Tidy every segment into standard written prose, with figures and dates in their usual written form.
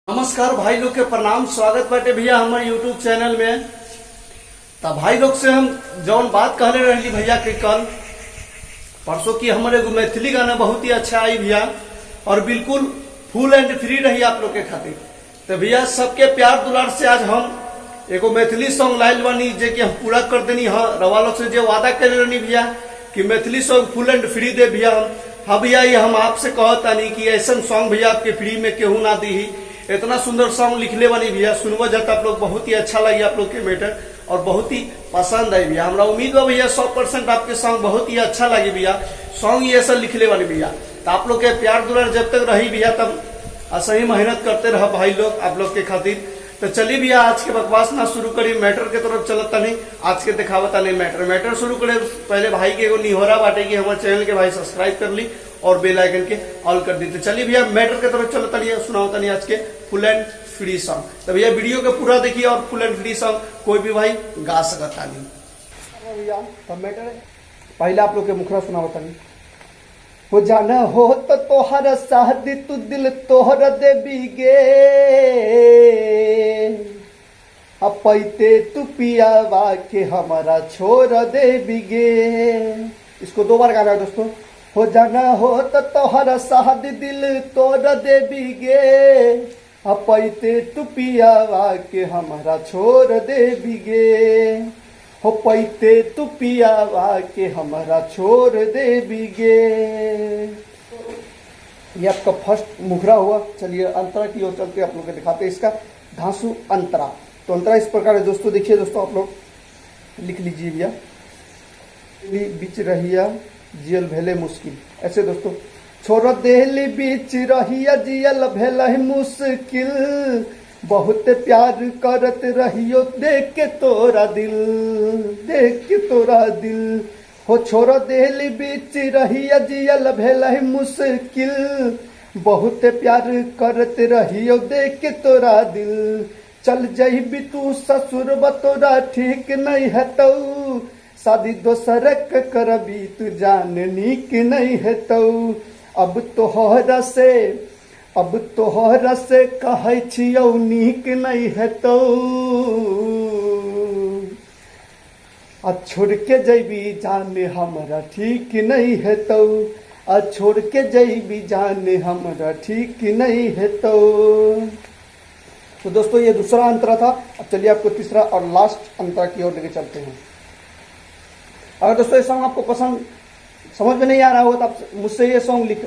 नमस्कार भाई लोग के प्रणाम। स्वागत बाटे भैया हमारे यूट्यूब चैनल में। तब भाई लोग से हम जौन बात कहले रही भैया के कल परसों की हमारे एगो मैथिली गाना बहुत ही अच्छा आई भैया और बिल्कुल फुल एंड फ्री रही आप लोग के खातिर। तो भैया सबके प्यार दुलार से आज हम एगो मैथिली सॉन्ग लाइल बानी जे कि हम पूरा कर देनी है। रवा लोग से जो वादा करे रहनी भैया कि Maithili song full and free दे भैया हम। हाँ भैया ये हम आपसे कहतानी कि ऐसा सॉन्ग भैया आपके फ्री में केहू ना दी। इतना सुंदर सॉन्ग लिखले बनी भैया सुनवा जाता आप लोग बहुत ही अच्छा लगी आप लोग के मैटर और बहुत ही पसंद आई भैया। हमरा उम्मीद है भैया 100% आपके सॉन्ग बहुत ही अच्छा लगे भैया। सॉन्ग ये सब लिखले बनी भैया तो आप लोग के प्यार दुलार जब तक रही भैया तब सही मेहनत करते रह भाई लोग आप लोग के खातिर। तो चलिए भैया आज के बकवास ना शुरू करी मैटर के तरफ चलता नहीं। आज के दिखावता नहीं मैटर शुरू करे पहले भाई के एगो निहोरा बाटे कि हमारे चैनल के भाई सब्सक्राइब कर ली और बेल आइकन के ऑल कर दी। तो चलिए भैया मैटर के तरफ चलता नहीं सुनावता नहीं आज के फुल एंड फ्री सॉन्ग। तो भैया वीडियो के पूरा देखिए और फुल एंड फ्री सॉन्ग कोई भी भाई गा सकता नहीं। भैया तब मैटर पहले आप लोग के मुखरा सुनावता नहीं हो जाना हो तो तोहर शादी तू दिल तोहर देवी गे अपैते तू पियावा के हमारा छोड़ देवी गे। इसको दो बार गाना है दोस्तों। हो जाना हो तो तोहर शादी दिल तोड़ देवी गे अपैते तू पियावा के हमारा छोड़ देवी गे हो पैते तू पियावा के हमारा छोड़ देवी गे। ये आपका फर्स्ट मुखरा हुआ। चलिए अंतरा की ओर चलते आप लोग को दिखाते हैं इसका धांसू अंतरा। तो अंतरा इस प्रकार है दोस्तों। देखिए दोस्तों आप लोग लिख लीजिए भैया बीच रहिया जियल भेले मुश्किल। ऐसे दोस्तों छोड़ देली बीच रहिया जियल भेले मुश्किल बहुत प्यार करत रहियो देख के तोरा दिल हो छोड़ देली बीच रहिया जियल भेले मुश्किल बहुत प्यार करत रहियो देख के तोरा दिल। चल जइबी तू ससुर बतोरा ठीक नहीं है तो शादी दोसर करबी तू जान नीक नहीं है तो अब तोहरा से कहै छियौ नीक नहीं है तो आ छोड़ के जइबी जाने हमरा ठीक नहीं है तो आ छोड़ के जइबी जाने हमरा ठीक नहीं है तो दोस्तों ये दूसरा अंतरा था। अब चलिए आपको तीसरा और लास्ट अंतरा की ओर लेके चलते हैं। अगर दोस्तों ये सॉन्ग आपको पसंद समझ में नहीं आ रहा हो तो आप मुझसे ये सॉन्ग लिख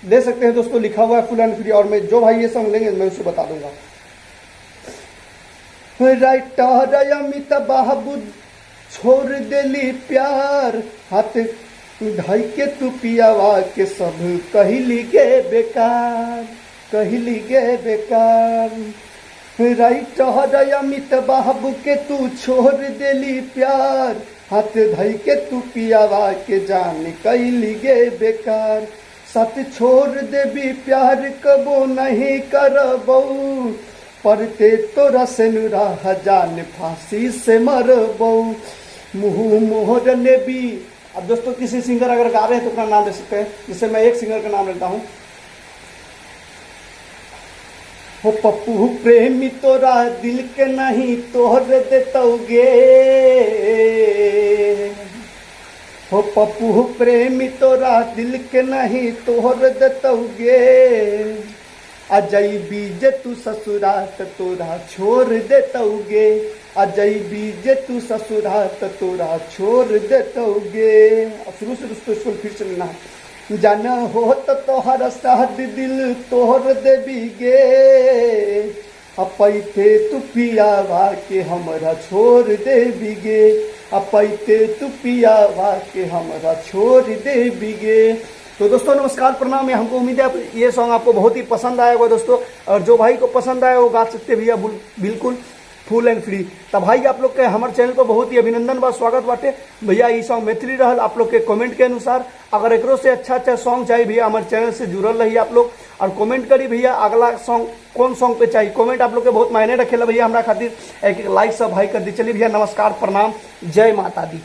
दे सकते हैं दोस्तों। लिखा हुआ है फुल एंड फ्री और मैं जो भाई ये सॉन्ग लेंगे मैं उसे बता दूंगा। राइटर अमित बाबू छोड़ देली प्यार हाथ ढाई के तू पियावा के सब कहली गे बेकार राइटर अमित बाबू के तू छोड़ देली प्यार हाथ धई के तू पियावा के जान कैली गे बेकार। सत छोड़ देवी प्यार कबो नहीं करबो परते तोरा से नुरा जान फांसी से मरबो मुँह मोहर लेबी। अब दोस्तों किसी सिंगर अगर गा रहे हैं तो अपना नाम दे सकते हैं। जिससे मैं एक सिंगर का नाम लेता हूँ हो पप्पू प्रेमी तोरा दिल के नहीं तोहर देतौगे हो पप्पू प्रेमी तोरा दिल के नहीं तोहर देतौगे अजैबी जे तू ससुरात तोरा छोड़ देतौगे अजैबी जे तू ससुरात तोरा छोड़ देतौगे। शुरू से दोस्तों इसको फिर से लेना है। जाना हो तो तोहर शादी दिल तोहर देवी गे अपैते तू पियावा के हमरा छोड़ देवी गे अपैते तू पियावा के हमरा छोड़ देवी गे। तो दोस्तों नमस्कार प्रणाम। हमको उम्मीद है ये सॉन्ग आपको बहुत ही पसंद आया होगा दोस्तों। और जो भाई को पसंद आया वो गा सकते भैया बिल्कुल फुल एंड फ्री। तब भाई आप लोग के हमारे चैनल पर बहुत ही अभिनंदन बा स्वागत बाटे भैया। ये सॉन्ग मैथिली रहल आप लोग के कमेंट के अनुसार। अगर एकरो से अच्छा सॉन्ग चाहिए भैया हमारे चैनल से जुड़ल रही आप लोग और कमेंट करी भैया अगला सॉन्ग कौन सॉन्ग पे चाहिए। कमेंट आप लोग के बहुत मायने रखेला भैया हमरा खातिर। एक लाइक सब भाई कर दी। चलिए भैया नमस्कार प्रणाम जय माता दी।